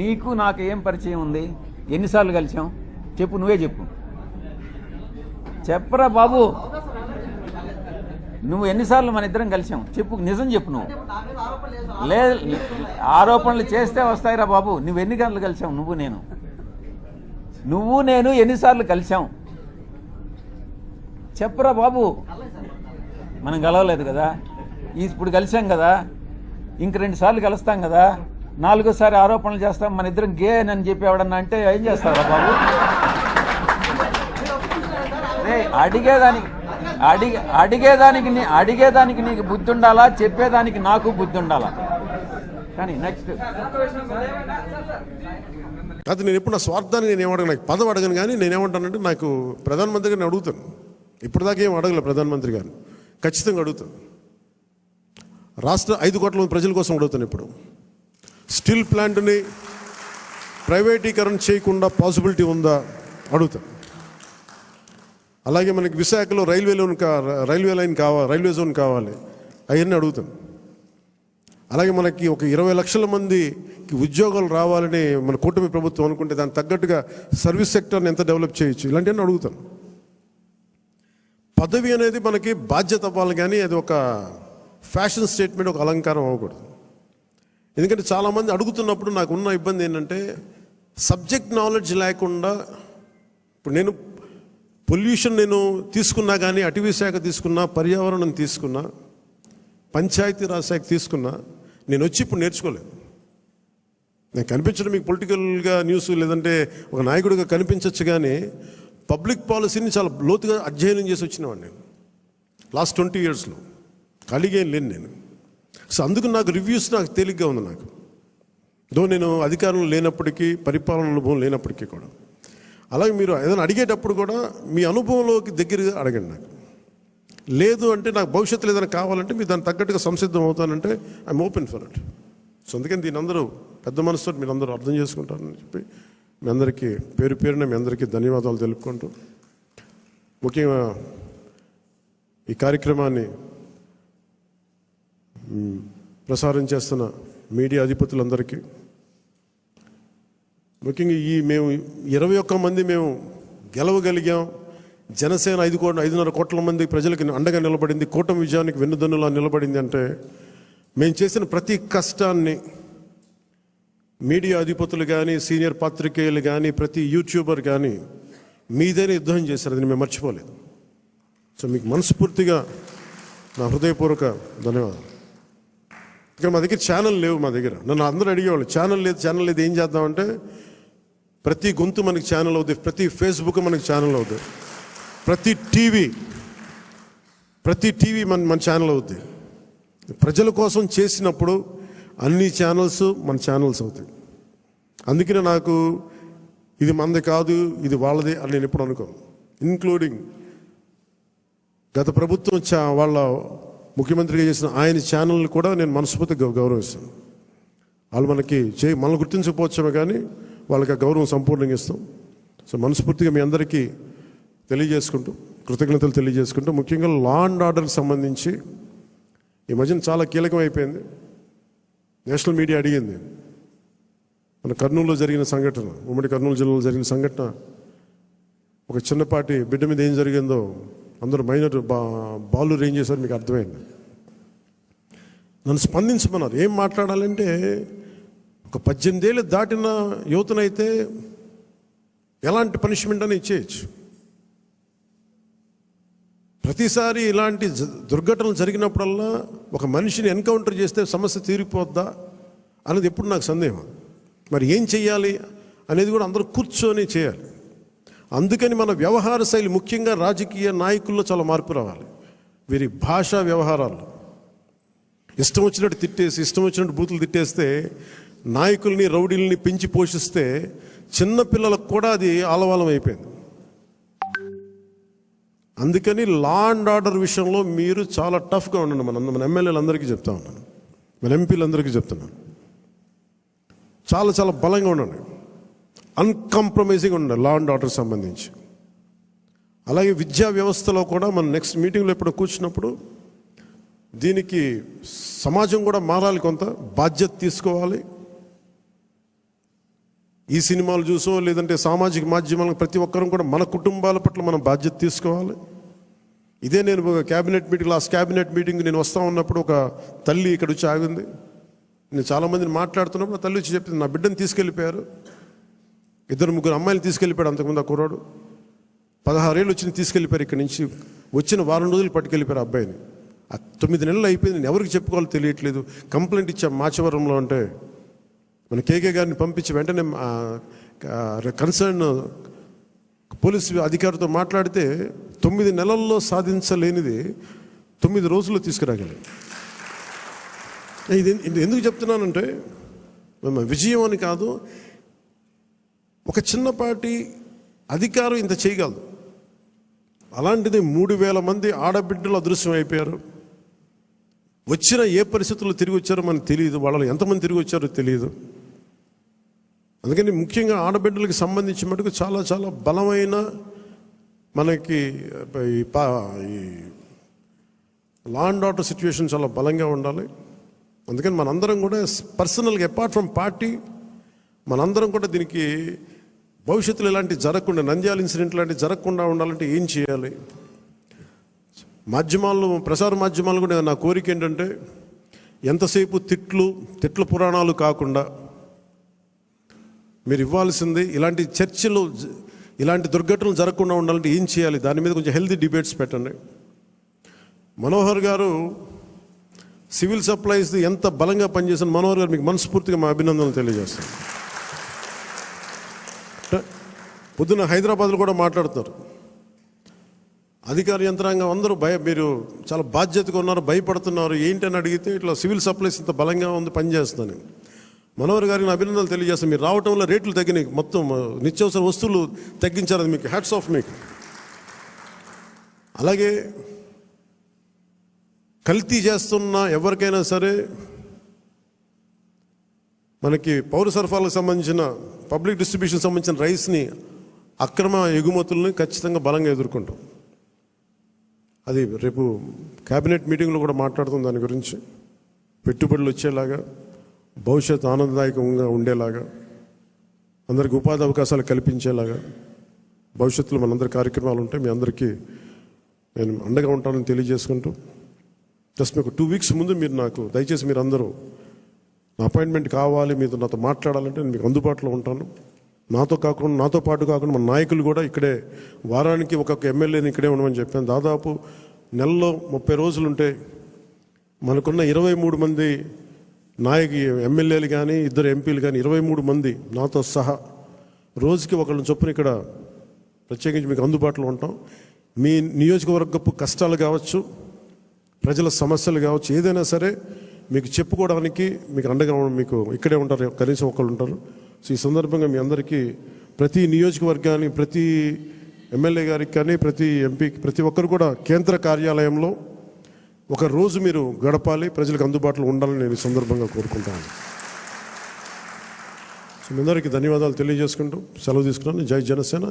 నీకు నాకు ఏం పరిచయం ఉంది? ఎన్నిసార్లు కలిసాం చెప్పు, నువ్వే చెప్పు. చెప్పరా బాబు, నువ్వు ఎన్నిసార్లు మన ఇద్దరం కలిసాం చెప్పు, నిజం చెప్పు. నువ్వు లేదు, ఆరోపణలు చేస్తే వస్తాయిరా బాబు. నువ్వు ఎన్ని గంటలు కలిసాం? నువ్వు నేను ఎన్నిసార్లు కలిసాం చెప్పరా బాబు. మనం కలవలేదు కదా, ఇప్పుడు కలిసాం కదా, ఇంక 2 సార్లు కలుస్తాం కదా, 4వసారి ఆరోపణలు చేస్తాం మన ఇద్దరం గే అని చెప్పి ఎవడన్నా అంటే ఏం చేస్తారా బాబు? అడిగేదానికి నీకు బుద్ధి ఉండాలా, చెప్పేదానికి నాకు బుద్ధి ఉండాలా. కానీ నెక్స్ట్ అది నేను ఎప్పుడు నా స్వార్థాన్ని నేను ఏమడగను, నాకు పదవి అడగను. కానీ నేనేమంటానంటే నాకు ప్రధానమంత్రి గారిని అడుగుతాను. ఇప్పటిదాకా ఏం అడగలేదు ప్రధానమంత్రి గారిని, ఖచ్చితంగా అడుగుతాను. రాష్ట్ర 5 కోట్ల మంది ప్రజల కోసం అడుగుతాను. ఇప్పుడు స్టీల్ ప్లాంట్ని ప్రైవేటీకరణ చేయకుండా పాసిబిలిటీ ఉందా అడుగుతాను. అలాగే మనకి విశాఖలో రైల్వే జోన్ కావాలి, అవన్నీ అడుగుతాను. అలాగే మనకి ఒక 20 లక్షల మందికి ఉద్యోగాలు రావాలని మన కూటమి ప్రభుత్వం అనుకుంటే దానికి తగ్గట్టుగా సర్వీస్ సెక్టర్ని ఎంత డెవలప్ చేయొచ్చు, ఇలాంటివన్నీ అడుగుతాను. పదవి అనేది మనకి బాధ్యత అవ్వాలి, కానీ అది ఒక ఫ్యాషన్ స్టేట్మెంట్, ఒక అలంకారం అవ్వకూడదు. ఎందుకంటే చాలామంది అడుగుతున్నప్పుడు నాకు ఉన్న ఇబ్బంది ఏంటంటే సబ్జెక్ట్ నాలెడ్జ్ లేకుండా. ఇప్పుడు నేను పొల్యూషన్ నేను తీసుకున్నా, కానీ అటవీ శాఖ తీసుకున్నా, పర్యావరణం తీసుకున్నా, పంచాయతీరాజ్ శాఖ తీసుకున్నా, నేను వచ్చి ఇప్పుడు నేర్చుకోలేదు. నేను కనిపించడం మీకు పొలిటికల్గా న్యూస్ లేదంటే ఒక నాయకుడిగా కనిపించవచ్చు, కానీ పబ్లిక్ పాలసీని చాలా లోతుగా అధ్యయనం చేసి వచ్చినవాడిని నేను లాస్ట్ 20 yearsలో. ఖాళీగా ఏం లేను నేను. సో అందుకు నాకు రివ్యూస్ నాకు తేలిగ్గా ఉంది. నాకు నేను అధికారంలో లేనప్పటికీ, పరిపాలన అనుభవం లేనప్పటికీ కూడా. అలాగే మీరు ఏదైనా అడిగేటప్పుడు కూడా మీ అనుభవంలోకి దగ్గరగా అడగండి. నాకు లేదు అంటే, నాకు భవిష్యత్తులో ఏదైనా కావాలంటే మీరు దానికి తగ్గట్టుగా సంసిద్ధం అవుతానంటే I'm open for it. So అందుకని దీని అందరూ పెద్ద మనసుతో మీరు అందరూ అర్థం చేసుకుంటారని చెప్పి మీ అందరికీ పేరు పేరున మీ అందరికీ ధన్యవాదాలు తెలుపుకుంటూ, ముఖ్యంగా ఈ కార్యక్రమాన్ని ప్రసారం చేస్తున్న మీడియా అధిపతులందరికీ, ముఖ్యంగా మేము 21 మంది మేము గెలవగలిగాం. జనసేన 5.5 కోట్ల మంది ప్రజలకు అండగా నిలబడింది, కూటమి విజయానికి వెన్నుదన్నులా నిలబడింది. అంటే మేము చేసిన ప్రతి కష్టాన్ని మీడియా అధిపతులు కానీ, సీనియర్ పాత్రికేయులు కానీ, ప్రతి యూట్యూబర్ కానీ మీదైనా యుద్ధం చేశారు. అది మేము మర్చిపోలేదు. సో మీకు మనస్ఫూర్తిగా నా హృదయపూర్వక ధన్యవాదాలు. ఇక్కడ మా దగ్గర ఛానల్ లేవు. మా దగ్గర నన్ను అందరూ అడిగేవాళ్ళు, ఛానల్ లేదు ఏం చేద్దామంటే, ప్రతి గొంతు మనకి ఛానల్ అవుతుంది, ప్రతి ఫేస్బుక్ మనకి ఛానల్ అవుతుంది, ప్రతి టీవీ మన ఛానల్ అవుతుంది. ప్రజల కోసం చేసినప్పుడు అన్ని ఛానల్స్ మన ఛానల్స్ అవుతాయి. అందుకనే నాకు ఇది మనది కాదు, ఇది వాళ్ళది అని నేను ఎప్పుడు అనుకోను. ఇంక్లూడింగ్ గత ప్రభుత్వం వాళ్ళ ముఖ్యమంత్రిగా చేసిన ఆయన ఛానల్ని కూడా నేను మనస్ఫూర్తిగా గౌరవిస్తాను. వాళ్ళు మనల్ని గుర్తించకపోవచ్చామే, కానీ వాళ్ళకి ఆ గౌరవం సంపూర్ణంగా ఇస్తాం. సో మనస్ఫూర్తిగా మీ అందరికీ కృతజ్ఞతలు తెలియజేసుకుంటూ, ముఖ్యంగా లా అండ్ ఆర్డర్కి సంబంధించి ఈ మధ్యన చాలా కీలకం అయిపోయింది. నేషనల్ మీడియా అడిగింది, మన కర్నూలులో జరిగిన సంఘటన, ఉమ్మడి కర్నూలు జిల్లాలో జరిగిన సంఘటన, ఒక చిన్నపాటి బిడ్డ మీద ఏం జరిగిందో అందరూ మైనర్ బాలు ఏం చేశారు మీకు అర్థమైంది. నన్ను స్పందించమన్నారు. ఏం మాట్లాడాలంటే, ఒక 18 ఏళ్ళు దాటిన యువతనైతే ఎలాంటి పనిష్మెంట్ అని ఇచ్చేయచ్చు. ప్రతిసారి ఇలాంటి దుర్ఘటనలు జరిగినప్పుడల్లా ఒక మనిషిని ఎన్కౌంటర్ చేస్తే సమస్య తీరిపోద్దా అనేది ఎప్పుడు నాకు సందేహం. మరి ఏం చెయ్యాలి అనేది కూడా అందరూ కూర్చొని చేయాలి. అందుకని మన వ్యవహార శైలి, ముఖ్యంగా రాజకీయ నాయకుల్లో చాలా మార్పు రావాలి. వీరి భాషా వ్యవహారాల్లో ఇష్టం వచ్చినట్టు తిట్టేసి, ఇష్టం వచ్చినట్టు బూతులు తిట్టేస్తే, నాయకుల్ని రౌడీల్ని పెంచి పోషిస్తే చిన్నపిల్లలకు కూడా అది ఆలవాలం అయిపోయింది. అందుకని లా అండ్ ఆర్డర్ విషయంలో మీరు చాలా టఫ్గా ఉండండి. మన ఎమ్మెల్యేలందరికీ చెప్తా ఉన్నాను, మన ఎంపీలందరికీ చెప్తున్నాను, చాలా చాలా బలంగా ఉండండి, అన్కాంప్రమైజింగ్ ఉండండి లా అండ్ ఆర్డర్ సంబంధించి. అలాగే విద్యా వ్యవస్థలో కూడా మన నెక్స్ట్ మీటింగ్లో ఎప్పుడు కూర్చున్నప్పుడు దీనికి సమాజం కూడా మారాలి, కొంత బాధ్యత తీసుకోవాలి. ఈ సినిమాలు చూసో లేదంటే సామాజిక మాధ్యమాలను ప్రతి ఒక్కరం కూడా మన కుటుంబాల పట్ల మనం బాధ్యత తీసుకోవాలి. ఇదే నేను cabinet meeting, last cabinet meeting నేను వస్తూ ఉన్నప్పుడు ఒక తల్లి ఇక్కడ వచ్చి ఆగింది. నేను చాలామందిని మాట్లాడుతున్నప్పుడు ఆ తల్లి వచ్చి చెప్పింది, నా బిడ్డను తీసుకెళ్ళిపోయారు, 2-3 అమ్మాయిలు తీసుకెళ్ళిపోయాడు అంతకుముందు ఆ కుర్రాడు, 16 ఏళ్ళు వచ్చి తీసుకెళ్ళిపోయారు, ఇక్కడి నుంచి వచ్చిన వారం రోజులు పట్టుకెళ్ళిపోయారు అబ్బాయిని. 9 నెలలు అయిపోయింది, నేను ఎవరికి చెప్పుకోవాలో తెలియట్లేదు. కంప్లైంట్ ఇచ్చాం మాచవరంలో, అంటే మన కేకే గారిని పంపించి వెంటనే కన్సర్న్ పోలీసు అధికారితో మాట్లాడితే 9 నెలల్లో సాధించలేనిది 9 రోజుల్లో తీసుకురాగలి. ఇది ఎందుకు చెప్తున్నానంటే విజయం అని కాదు, ఒక చిన్నపాటి అధికారం ఇంత చేయగలదు. అలాంటిది 3,000 మంది ఆడబిడ్డలు అదృశ్యం అయిపోయారు. వచ్చిన ఏ పరిస్థితుల్లో తిరిగి వచ్చారో మనకు తెలియదు, వాళ్ళు ఎంతమంది తిరిగి వచ్చారో తెలియదు. అందుకని ముఖ్యంగా ఆడబిడ్డలకి సంబంధించి మటుకు చాలా చాలా బలమైన మనకి ఈ లా అండ్ ఆర్డర్ సిచ్యువేషన్ చాలా బలంగా ఉండాలి. అందుకని మనందరం కూడా పర్సనల్గా అపార్ట్ ఫ్రమ్ పార్టీ మనందరం కూడా దీనికి భవిష్యత్తులో ఇలాంటి జరగకుండా, నంద్యాల ఇన్సిడెంట్ లాంటివి జరగకుండా ఉండాలంటే ఏం చేయాలి? మాధ్యమాల్లో, ప్రసార మాధ్యమాలు కూడా నా కోరిక ఏంటంటే ఎంతసేపు తిట్ల పురాణాలు కాకుండా మీరు ఇవ్వాల్సింది ఇలాంటి చర్చలు, ఇలాంటి దుర్ఘటనలు జరగకుండా ఉండాలంటే ఏం చేయాలి, దాని మీద కొంచెం హెల్తీ డిబేట్స్ పెట్టండి. మనోహర్ గారు సివిల్ సప్లైస్ ఎంత బలంగా పనిచేసిన మనోహర్ గారు మీకు మనస్ఫూర్తిగా మా అభినందనలు తెలియజేస్తాను. పొద్దున్న హైదరాబాద్లో కూడా మాట్లాడుతున్నారు, అధికార యంత్రాంగం అందరూ మీరు చాలా బాధ్యతగా ఉన్నారు, భయపడుతున్నారు ఏంటని అడిగితే ఇట్లా సివిల్ సప్లైస్ ఇంత బలంగా ఉంది, పనిచేస్తుందని. మనోహర్ గారికి నా అభినందనలు తెలియజేస్తాను. మీరు రావటంలో రేట్లు తగ్గినాయి, మొత్తం నిత్యావసర వస్తువులు తగ్గించారు, మీకు హ్యాట్స్ ఆఫ్ మీకు. అలాగే కల్తీ చేస్తున్న ఎవరికైనా సరే మనకి పౌర సరఫరాలకు సంబంధించిన పబ్లిక్ డిస్ట్రిబ్యూషన్ సంబంధించిన రైస్ని అక్రమ ఎగుమతుల్ని ఖచ్చితంగా బలంగా ఎదుర్కొంటాం. అది రేపు క్యాబినెట్ మీటింగ్లో కూడా మాట్లాడుతుంది దాని గురించి. పెట్టుబడులు వచ్చేలాగా, భవిష్యత్తు ఆనందదాయకంగా ఉండేలాగా, అందరికీ ఉపాధి అవకాశాలు కల్పించేలాగా భవిష్యత్తులో మనందరి కార్యక్రమాలు ఉంటాయి. మీ అందరికీ నేను అండగా ఉంటానని తెలియజేసుకుంటూ, జస్ట్ మీకు 2 వీక్స్ ముందు మీరు నాకు దయచేసి మీరు అందరూ నా అపాయింట్మెంట్ కావాలి, మీతో నాతో మాట్లాడాలంటే నేను మీకు అందుబాటులో ఉంటాను. నాతో పాటు కాకుండా మన నాయకులు కూడా ఇక్కడే వారానికి ఒక్కొక్క ఎమ్మెల్యేని ఇక్కడే ఉండమని చెప్పాను. దాదాపు నెలలో 30 రోజులు ఉంటే మనకున్న 23 మంది ఎమ్మెల్యేలు కానీ 2 ఎంపీలు కానీ 23 మంది నాతో సహా రోజుకి ఒకళ్ళని చొప్పున ఇక్కడ ప్రత్యేకించి మీకు అందుబాటులో ఉంటాం. మీ నియోజకవర్గపు కష్టాలు కావచ్చు, ప్రజల సమస్యలు కావచ్చు, ఏదైనా సరే మీకు చెప్పుకోవడానికి మీకు అండగా మీకు ఇక్కడే ఉంటారు, కనీసం ఒకళ్ళు ఉంటారు. సో ఈ సందర్భంగా మీ అందరికీ ప్రతి నియోజకవర్గానికి, ప్రతి ఎమ్మెల్యే గారికి కానీ, ప్రతి ఎంపీకి, ప్రతి ఒక్కరు కూడా కేంద్ర కార్యాలయంలో ఒక రోజు మీరు గడపాలి, ప్రజలకు అందుబాటులో ఉండాలని నేను ఈ సందర్భంగా కోరుకుంటాను. సో మీ అందరికీ ధన్యవాదాలు తెలియజేసుకుంటూ సెలవు తీసుకున్నాను. జై జనసేన.